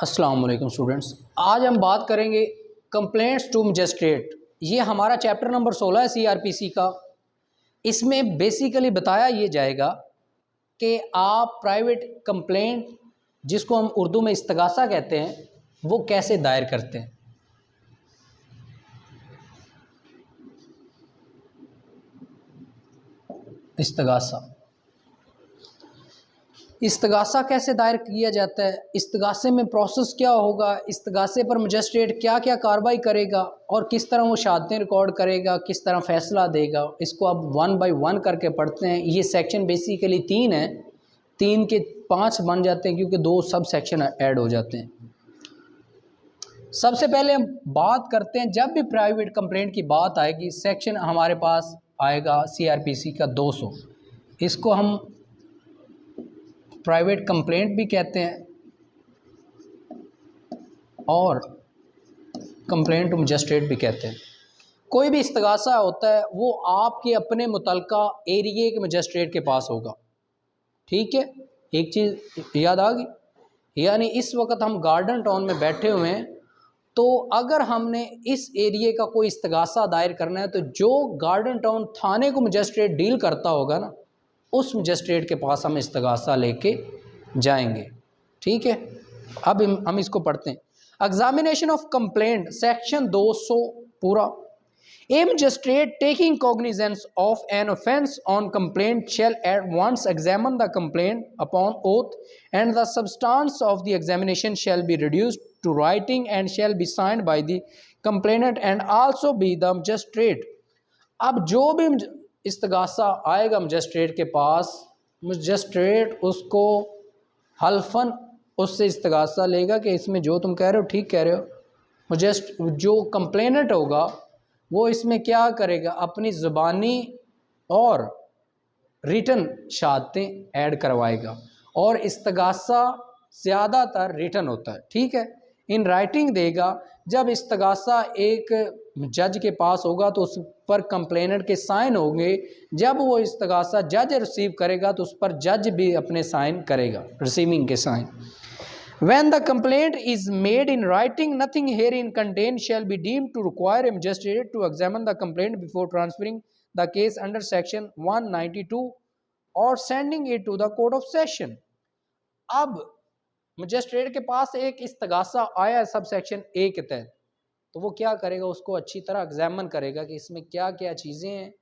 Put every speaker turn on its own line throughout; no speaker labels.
अस्सलाम वालेकुम स्टूडेंट्स। आज हम बात करेंगे कंप्लेंट्स टू मजिस्ट्रेट। ये हमारा चैप्टर नंबर 16 है सीआरपीसी का। इसमें बेसिकली बताया ये जाएगा कि आप प्राइवेट कंप्लेंट, जिसको हम उर्दू में इस्तगासा कहते हैं, वो कैसे दायर करते हैं। इस्तगासा कैसे दायर किया जाता है, इस्तगासे में प्रोसेस क्या होगा, इस्तगासे पर मजिस्ट्रेट क्या क्या कार्रवाई करेगा और किस तरह वो शहादतें रिकॉर्ड करेगा, किस तरह फ़ैसला देगा, इसको अब 1 बाय 1 करके पढ़ते हैं। ये सेक्शन बेसिकली 3 है, 3 के 5 बन जाते हैं क्योंकि 2 सब सेक्शन ऐड हो जाते हैं। सबसे पहले हम बात करते हैं, जब भी प्राइवेट कंप्लेंट की बात आएगी, सेक्शन हमारे पास आएगा सीआरपीसी का 200। इसको हम प्राइवेट कंप्लेंट भी कहते हैं और कंप्लेंट टू मजिस्ट्रेट भी कहते हैं। कोई भी इस्तगासा होता है वो आपके अपने मुतलका एरिए के मजिस्ट्रेट के पास होगा। ठीक है, एक चीज़ याद आ गई, यानी इस वक्त हम गार्डन टाउन में बैठे हुए हैं, तो अगर हमने इस एरिए का कोई इस्तगासा दायर करना है तो जो गार्डन टाउन थाने को मजिस्ट्रेट डील करता होगा ना, उस मजिस्ट्रेट के पास हम इस्तगासा लेके जाएंगे। ठीक है, अब हम इसको पढ़ते हैं। एग्जामिनेशन ऑफ कंप्लेंट, सेक्शन 200 पूरा। A magistrate taking cognizance of an offence on complaint shall at once examine the complaint upon oath, and the substance of the examination shall be reduced to writing and shall be signed by the complainant and also be the magistrate। अब जो भी इस्तगासा आएगा magistrate के पास, magistrate उसको हल्फन उससे इस्तगासा लेगा कि इसमें जो तुम कह रहे हो ठीक कह रहे हो। जो कंप्लेनेंट होगा वो इसमें क्या करेगा, अपनी ज़ुबानी और रिटन शहादतें ऐड करवाएगा, और इस्तगासा ज़्यादातर रिटन होता है। ठीक है, इन राइटिंग देगा। जब इस्तगासा एक जज के पास होगा तो उस पर कंप्लेनेंट के साइन होंगे। जब वो इस्तगासा जज रिसीव करेगा तो उस पर जज भी अपने साइन करेगा, रिसीविंग के sign. When the complaint is made in writing, nothing herein contained shall be deemed to require a magistrate to examine the complaint before transferring the case under section 192 or sending it to the court of session। अब magistrate के पास एक इस्तगासा आया है sub section A के तहत, तो वो क्या करेगा, उसको अच्छी तरह एग्जामिन करेगा कि इसमें क्या क्या चीज़ें हैं,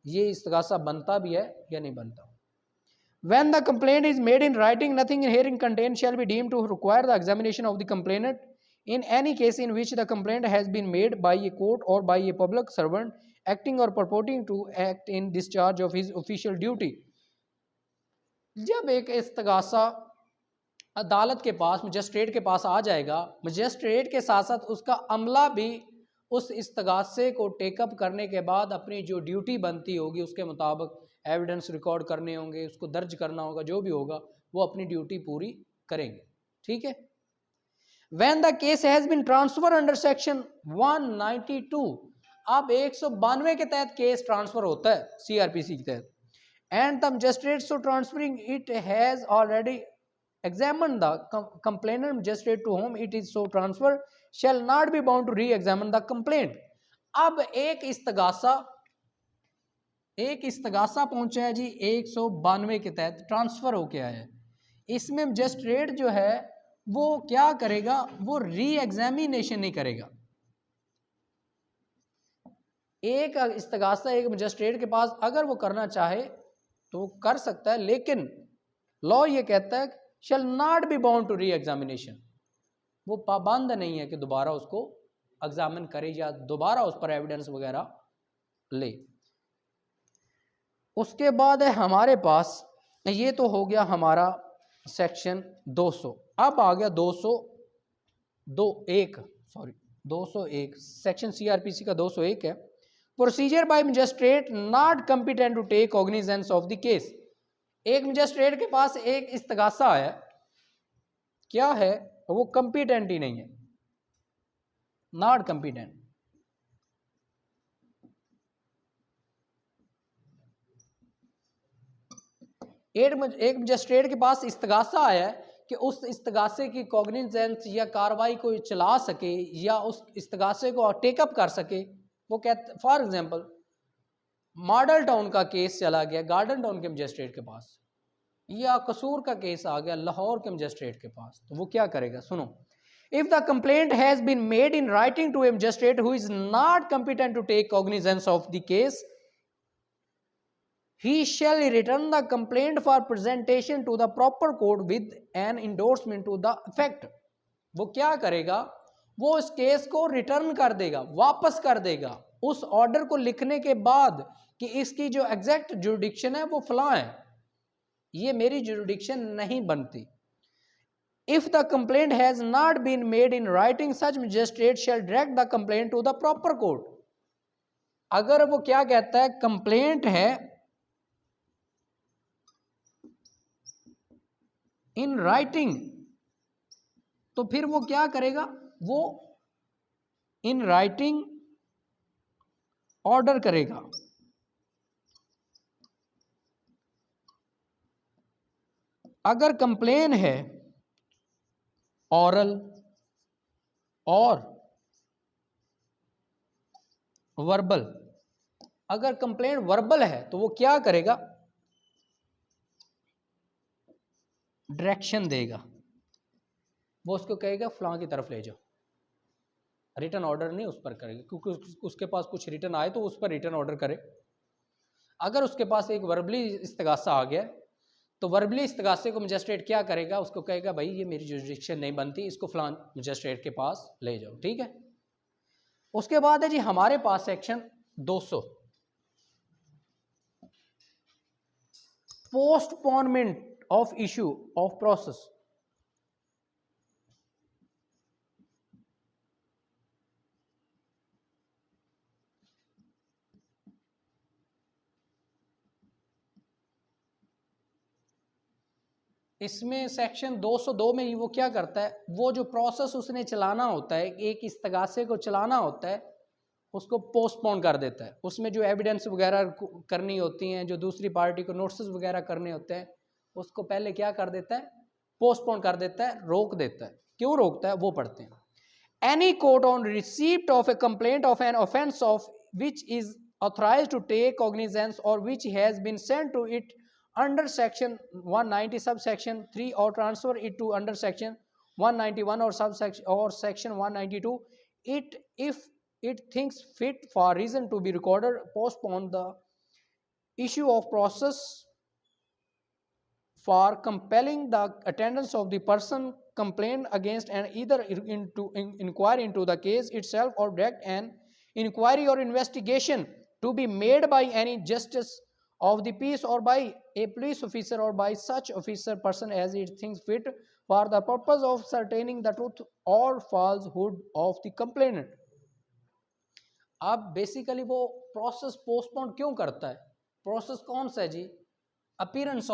ये इस्तगासा बनता भी है या नहीं बनता। When the complaint is made in writing, nothing herein contained shall be deemed to require the examination of the complainant in any case in which the complaint has been made by a court or by a public servant acting or purporting to act in discharge of his official duty। जब एक इस्तगासा अदालत के पास, magistrate के पास आ जाएगा, magistrate के साथ साथ उसका अमला भी उस इस्तगासे को टेकअप करने के बाद अपनी जो ड्यूटी बनती होगी उसके मुताबिक एविडेंस रिकॉर्ड करने होंगे, उसको दर्ज करना होगा, जो भी होगा वो अपनी ड्यूटी पूरी करेंगे। ठीक है, when the case has been transfer under section 192, अब 192 के तहत केस ट्रांसफर होता है सीआरपीसी के तहत, and the magistrate so transferring it has already examine the complainant, magistrate to whom it is so transferred shall not be bound to re-examine the complaint। अब एक इस्तगासा पहुंचा है जी 192 के तहत, ट्रांसफर होके आया है। इसमें मजिस्ट्रेट जो है वो क्या करेगा, वो री एग्जामिनेशन नहीं करेगा। एक इस्तगासा एक मजिस्ट्रेट के पास अगर वो करना चाहे तो कर सकता है, लेकिन लॉ ये कहता है shall not be bound to re-examination, वो पाबंद नहीं है कि दोबारा उसको एग्जामिन करे या दोबारा उस पर एविडेंस वगैरह ले। उसके बाद है हमारे पास, ये तो हो गया हमारा सेक्शन 200। अब आ गया 201 सेक्शन सीआरपीसी का 201 है, procedure by magistrate not competent to take cognizance of the case. एक मजिस्ट्रेट के पास एक इस्तगासा है, क्या है वो, कंपिटेंट ही नहीं है, नॉट कंपिटेंट। एक मजिस्ट्रेट के पास इस्तगासा आया है कि उस इस्तगासे की कॉग्निजेंस या कार्रवाई को चला सके या उस इस्तगासे को टेकअप कर सके, वो कहते, फॉर एग्जांपल मॉडल टाउन का केस चला गया गार्डन टाउन के मजिस्ट्रेट के पास, या कसूर का केस आ गया लाहौर के मजिस्ट्रेट के पास, तो वो क्या करेगा? सुनो, if the complaint has been made in writing to a magistrate who is not competent to take cognizance of the case, he shall return the complaint for presentation to the proper court with an endorsement to the effect। वो क्या करेगा? वो इस case को return कर देगा, वापस कर देगा उस ऑर्डर को लिखने के बाद कि इसकी जो एग्जैक्ट जुरिडिक्शन है वो फलां है, ये मेरी जुरिडिक्शन नहीं बनती। If the complaint has not been made in writing such magistrate shall direct the complaint to the proper court. अगर वो क्या कहता है, कंप्लेंट है इन राइटिंग, तो फिर वो क्या करेगा? वो इन राइटिंग ऑर्डर करेगा। अगर कंप्लेन है ऑरल और वर्बल, अगर कंप्लेन वर्बल है तो वो क्या करेगा? डायरेक्शन देगा, वो उसको कहेगा फलां की तरफ ले जाओ, रिटर्न ऑर्डर नहीं उस पर करेगा, क्योंकि उसके पास कुछ रिटर्न आए तो उस पर रिटर्न ऑर्डर करे। अगर उसके पास एक वर्बली इस्तगासा आ गया तो वर्बली इस्तगासे को मजिस्ट्रेट क्या करेगा? उसको कहेगा भाई ये मेरी जुरिडिक्शन नहीं बनती, इसको फलां मजिस्ट्रेट के पास ले जाओ, ठीक है। उसके बाद है जी हमारे पास section 200, postponement of issue of process. इसमें सेक्शन 202 में ही वो क्या करता है, वो जो प्रोसेस उसने चलाना होता है, एक इस्तगासे को चलाना होता है, उसको पोस्टपोन कर देता है। उसमें जो एविडेंस वगैरह करनी होती हैं, जो दूसरी पार्टी को नोटिस वगैरह करने होते हैं, उसको पहले क्या कर देता है? पोस्टपोन कर देता है, रोक देता है। क्यों रोकता है वो पढ़ते हैं। Any court on receipt of a complaint of an offence of which is authorised to take cognizance or which has been sent to it under section 190 subsection 3 or transfer it to under section 191 or subsection or section 192, it if it thinks fit for reason to be recorded postpone the issue of process for compelling the attendance of the person complained against and either inquire into the case itself or direct an inquiry or investigation to be made by any justice of the peace or by a police officer or by such officer person as it thinks fit for the purpose of ascertaining the truth or falsehood of the complainant। अब basically वो process postpone क्यों करता है? Process कौन सा है जी? Appearance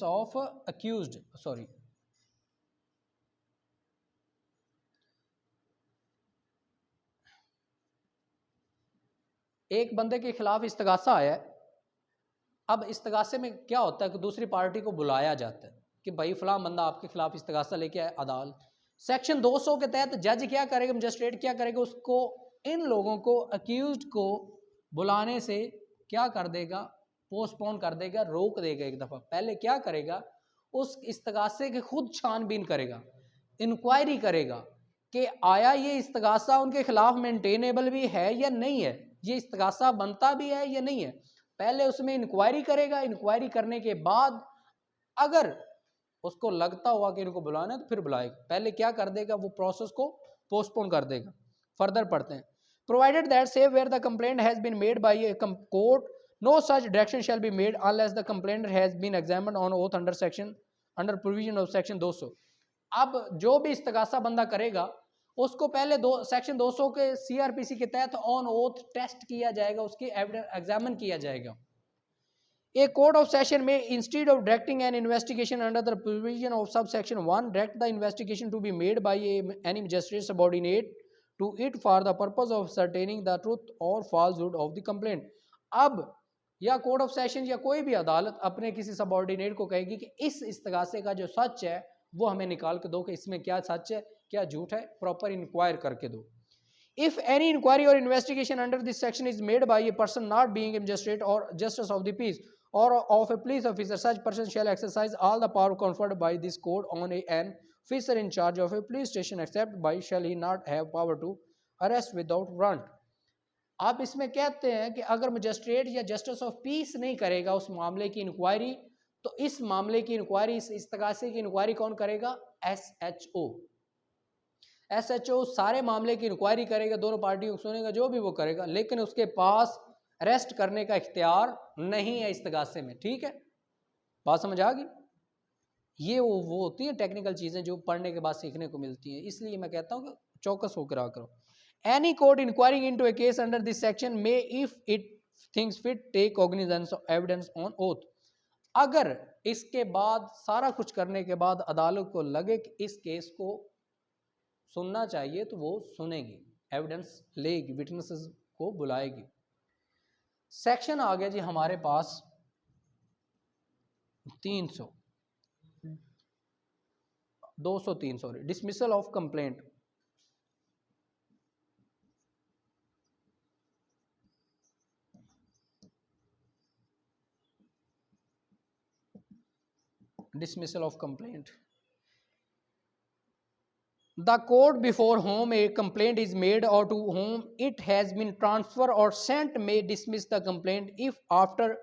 of accused, sorry, एक बंदे के खिलाफ इस्तगासा आया है। अब इस्तगासे में क्या होता है कि दूसरी पार्टी को बुलाया जाता है कि भाई फलां बंदा आपके खिलाफ इस्तगासा लेके आए अदालत। सेक्शन 200 के तहत जज क्या करेगा, मजिस्ट्रेट क्या करेगा, उसको इन लोगों को अक्यूज्ड को बुलाने से क्या कर देगा? पोस्टपोन कर देगा, रोक देगा एक दफ़ा। पहले क्या करेगा? उस इस्तगासे के खुद छानबीन करेगा, इंक्वायरी करेगा कि आया ये इस्तगासा उनके खिलाफ मेंटेनेबल भी है या नहीं है, ये इस्तगासा बनता भी है या नहीं है। पहले उसमें इंक्वायरी करेगा, इंक्वायरी करने के बाद अगर उसको लगता हुआ कि इनको बुलाना है तो फिर बुलाएगा। पहले क्या कर देगा? वो प्रोसेस को पोस्टपोन कर देगा। फर्दर पढ़ते हैं। Provided that save where the complaint has been made by a court no such direction shall be made unless the complaint has been examined on oath under provision of section 200। अब जो भी इस्तगासा बंदा करेगा उसको पहले section 200 के CrPC के तहत ऑन ओथ टेस्ट किया जाएगा, उसकी एग्जामिन किया जाएगा। A court of session may, instead of directing an investigation under the provision of subsection 1, direct the investigation to be made by any magistrate subordinate to it for the purpose of ascertaining the truth or falsehood of the complaint। अब या court of session या कोई भी अदालत अपने किसी subordinate को कहेगी कि इस इस्तगासे का जो सच है वो हमें निकाल के दो कि इसमें क्या सच है क्या झूठ है, प्रॉपर इंक्वायर करके दो। If any inquiry or investigation under this section is made by a person not being a magistrate or justice of the peace or of a police officer, such person shall exercise all the power conferred by this code on an officer in charge of a police station, except by shall he not have power to arrest without warrant। आप इसमें कहते हैं कि अगर magistrate या justice of peace नहीं करेगा उस मामले की इंक्वायरी, तो इस मामले की इंक्वायरी, इस इस्तगासे की इंक्वायरी कौन करेगा? SHO। SHO सारे मामले की इंक्वायरी करेगा, दोनों पार्टियों को सुनेगा, जो भी वो करेगा, लेकिन उसके पास अरेस्ट करने का इख्तियार नहीं है इस्तगासे में। ठीक है, बात समझ आ गई? ये वो होती है टेक्निकल चीज़ें जो पढ़ने के बाद सीखने को मिलती हैं, इसलिए मैं कहता हूँ कि चौकस होकर आ करो। Any court inquiring into a case under this section may, if it thinks fit, take cognizance of evidence on oath। अगर इसके बाद सारा कुछ करने के बाद अदालत को लगे कि इस केस को सुनना चाहिए तो वो सुनेगी, एविडेंस लेगी, विटनेसेस को बुलाएगी। सेक्शन आ गया जी हमारे पास 203 sorry, dismissal of complaint. Dismissal of complaint. The court before whom a complaint is made or to whom it has been transferred or sent may dismiss the complaint if, after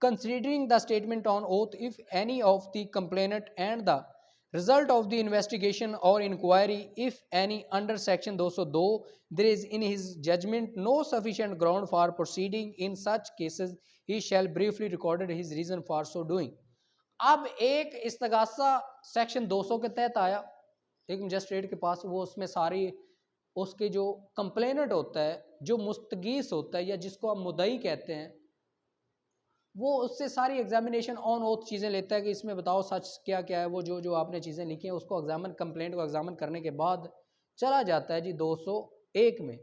considering the statement on oath, if any of the complainant and the result of the investigation or inquiry, if any, under section 202, there is in his judgment no sufficient ground for proceeding in such cases, he shall briefly record his reason for so doing। अब एक इस्तगासा section 200 के तहत आया एक magistrate के पास, वो उसमें सारी उसके जो कंप्लेनेंट होता है, जो मुस्तगीस होता है या जिसको आप मुद्दई कहते हैं, वो उससे सारी एग्जामिनेशन ऑन ओथ चीज़ें लेता है कि इसमें बताओ सच क्या क्या है, वो जो जो आपने चीज़ें लिखी हैं उसको एग्जामिन, कंप्लेंट को एग्जामिन करने के बाद चला जाता है जी 201 में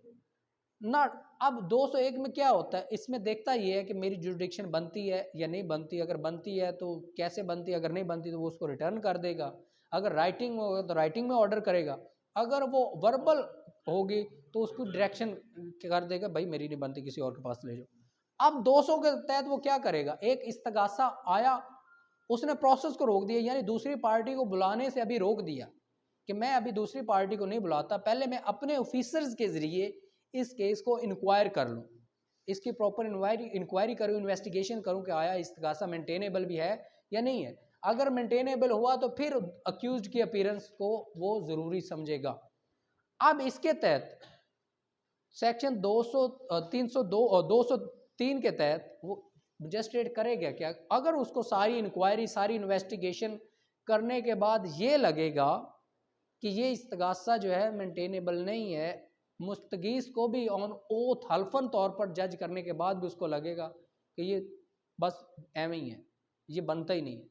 ना। अब 201 में क्या होता है, इसमें देखता ये है कि मेरी जुरिडिक्शन बनती है या नहीं बनती। अगर बनती है तो कैसे बनती है, अगर नहीं बनती तो वो उसको रिटर्न कर देगा, अगर राइटिंग में होगा तो राइटिंग में ऑर्डर करेगा, अगर वो वर्बल होगी तो उसको डायरेक्शन कर देगा, भाई मेरी नहीं बनती किसी और के पास ले जाओ। अब 200 के तहत वो क्या करेगा, एक इस्तगासा आया, उसने प्रोसेस को रोक दिया, यानी दूसरी पार्टी को बुलाने से अभी रोक दिया कि मैं अभी दूसरी पार्टी को नहीं बुलाता, पहले मैं अपने ऑफिसर्स के ज़रिए इस केस को इंक्वायर कर लूँ, इसकी प्रॉपर इंक्वायरी करूँ, इन्वेस्टिगेशन करूँ कि आया इस्तगासा मेंटेनेबल भी है या नहीं है। अगर मेंटेनेबल हुआ तो फिर अक्यूज्ड की अपीयरेंस को वो ज़रूरी समझेगा। अब इसके तहत सेक्शन 302 और 203 के तहत वो मजिस्ट्रेट करेगा क्या, अगर उसको सारी इंक्वायरी, सारी इन्वेस्टिगेशन करने के बाद ये लगेगा कि ये इस्तगासा जो है मेंटेनेबल नहीं है, मुस्तगीस को भी ऑन ओथ हल्फन तौर पर जज करने के बाद भी उसको लगेगा कि ये बस एवं ही है, ये बनता ही नहीं है,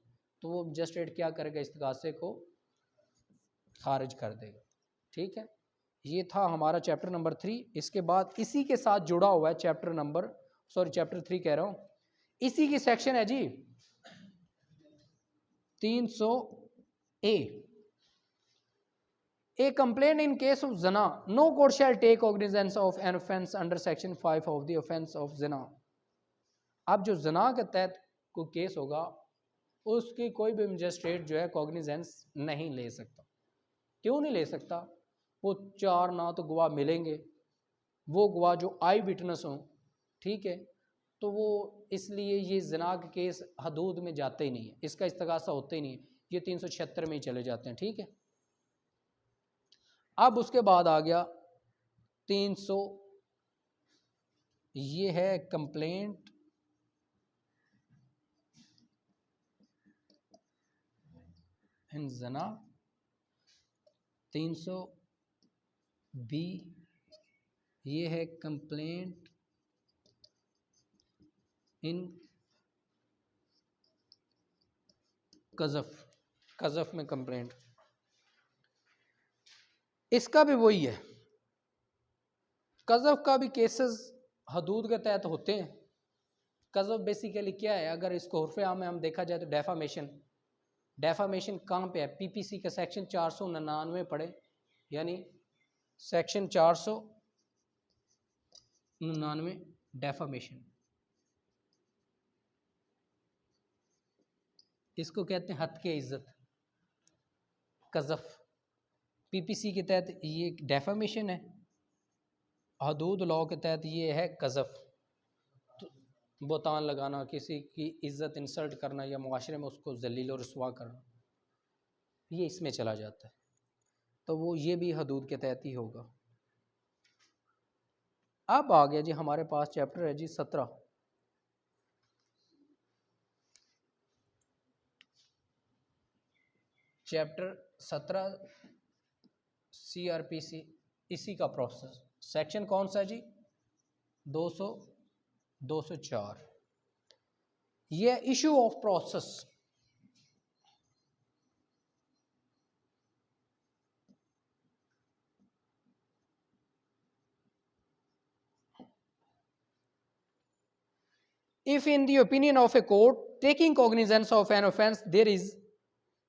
तो वो मजिस्ट्रेट क्या करेगा, इस्तगासे को खारिज कर देगा। ठीक है, ये था हमारा चैप्टर नंबर 3। इसके बाद इसी के साथ जुड़ा हुआ है चैप्टर 3 कह रहा हूँ, इसी की सेक्शन है जी 300A। A complaint in case of zina, no court shall take cognizance of an offence under section 5 of the offence of zina। अब जो जना के तहत कोई केस होगा उसकी कोई भी मजिस्ट्रेट जो है कॉग्निजेंस नहीं ले सकता। क्यों नहीं ले सकता? वो 4 ना तो गवाह मिलेंगे, वो गवाह जो आई विटनेस हों, ठीक है, तो वो इसलिए ये जना के केस हदूद में जाते ही नहीं है, इसका इस्तगासा होता ही नहीं है, ये 376 में ही चले जाते हैं। ठीक है, अब उसके बाद आ गया 300, ये है कंप्लेंट इन जना। 300B ये है कंप्लेंट इन कज़फ में कंप्लेंट, इसका भी वही है, कज़फ का भी केसेस हदूद के तहत होते हैं, कज़फ बेसिकली क्या है, अगर इसको उर्फ़ आम में हम देखा जाए तो डेफामेशन। डेफामेशन कहाँ पे है? पीपीसी का सेक्शन 499 पढ़े, यानी सेक्शन 499 डेफामेशन, इसको कहते हैं हत्के इज़्ज़त, कज़फ। पीपीसी के तहत ये डेफामेशन है, हदूद लॉ के तहत ये है कज़फ, तो बोतान लगाना, किसी की इज़्ज़त इंसल्ट करना या मुआशरे में उसको ज़लील और रुसवा करना, ये इसमें चला जाता है। तो वो ये भी हदूद के तहत ही होगा। अब आ गया जी हमारे पास चैप्टर है जी 17। चैप्टर 17 CRPC, इसी का प्रोसेस। सेक्शन कौन सा जी? 204। ये issue of process. If in the opinion of a court taking cognizance of an offence there is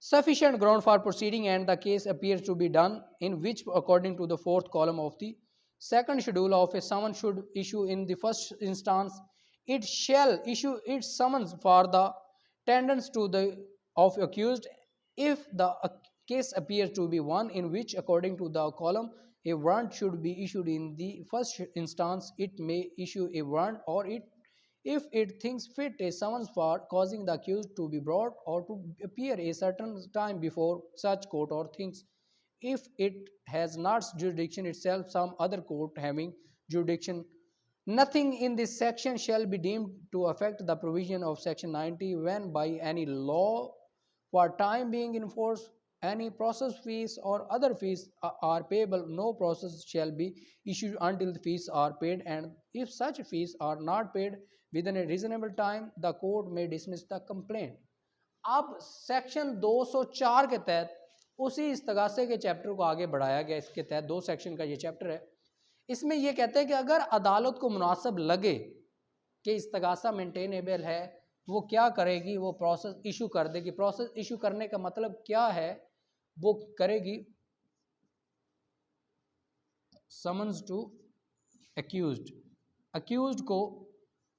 sufficient ground for proceeding and the case appears to be done, in which according to the fourth column of the second schedule of a summons should issue in the first instance, it shall issue its summons for the tendence to the of accused. If the case appears to be one in which according to the column a warrant should be issued in the first instance, it may issue a warrant, or it if it thinks fit a summons for causing the accused to be brought or to appear a certain time before such court, or thinks if it has not jurisdiction itself some other court having jurisdiction. Nothing in this section shall be deemed to affect the provision of section 90 when by any law for time being enforced any process fees or other fees are payable, no process shall be issued until the fees are paid, and if such fees are not paid within a reasonable time, the court may dismiss the complaint. अब section 204 के तहत उसी इस्तगासे के chapter को आगे बढ़ाया गया। इसके तहत 2 सेक्शन का ये चैप्टर है। इसमें यह कहते हैं कि अगर अदालत को मुनासिब लगे कि इस्तगासा मेंटेनेबल है, वो क्या करेगी? वो प्रोसेस इशू कर देगी। प्रोसेस इशू करने का मतलब क्या है? वो करेगी समन्स टू एक्यूज्ड, एक्यूज्ड को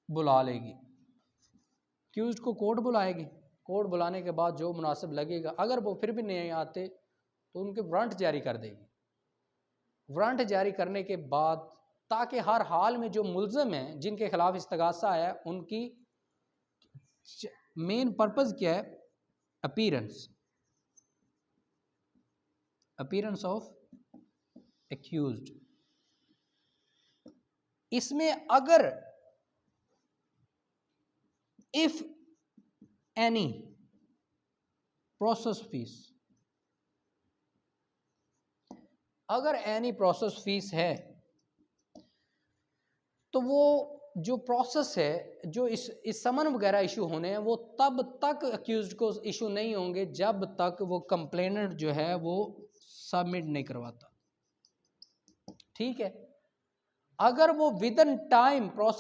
बुला लेगी, एक्यूज्ड को कोर्ट बुलाएगी। कोर्ट बुलाने के बाद जो मुनासिब लगेगा, अगर वो फिर भी नहीं आते तो उनके वारंट जारी कर देगी। वारंट जारी करने के बाद ताकि हर हाल में जो मुल्ज़म हैं जिनके खिलाफ इस्तगासा है उनकी मेन पर्पज़ क्या है? Appearance, appearance of accused. इसमें अगर इफ एनी प्रोसेस फीस, अगर एनी प्रोसेस फीस है तो वो जो प्रोसेस है, जो इस समन वगैरह इशू होने हैं, वो तब तक अक्यूज्ड को इशू नहीं होंगे जब तक वो कंप्लेनेंट जो है वो सबमिट नहीं करवाता। ठीक है, अगर वो विद इन टाइम प्रोसेस